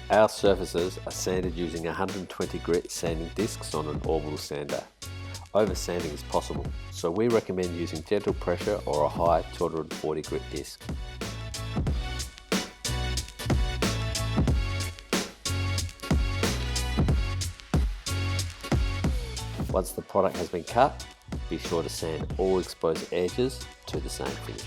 Our surfaces are sanded using 120 grit sanding discs on an orbital sander. Over sanding is possible, so we recommend using gentle pressure or a high 240 grit disc. Once the product has been cut, be sure to sand all exposed edges to the same finish.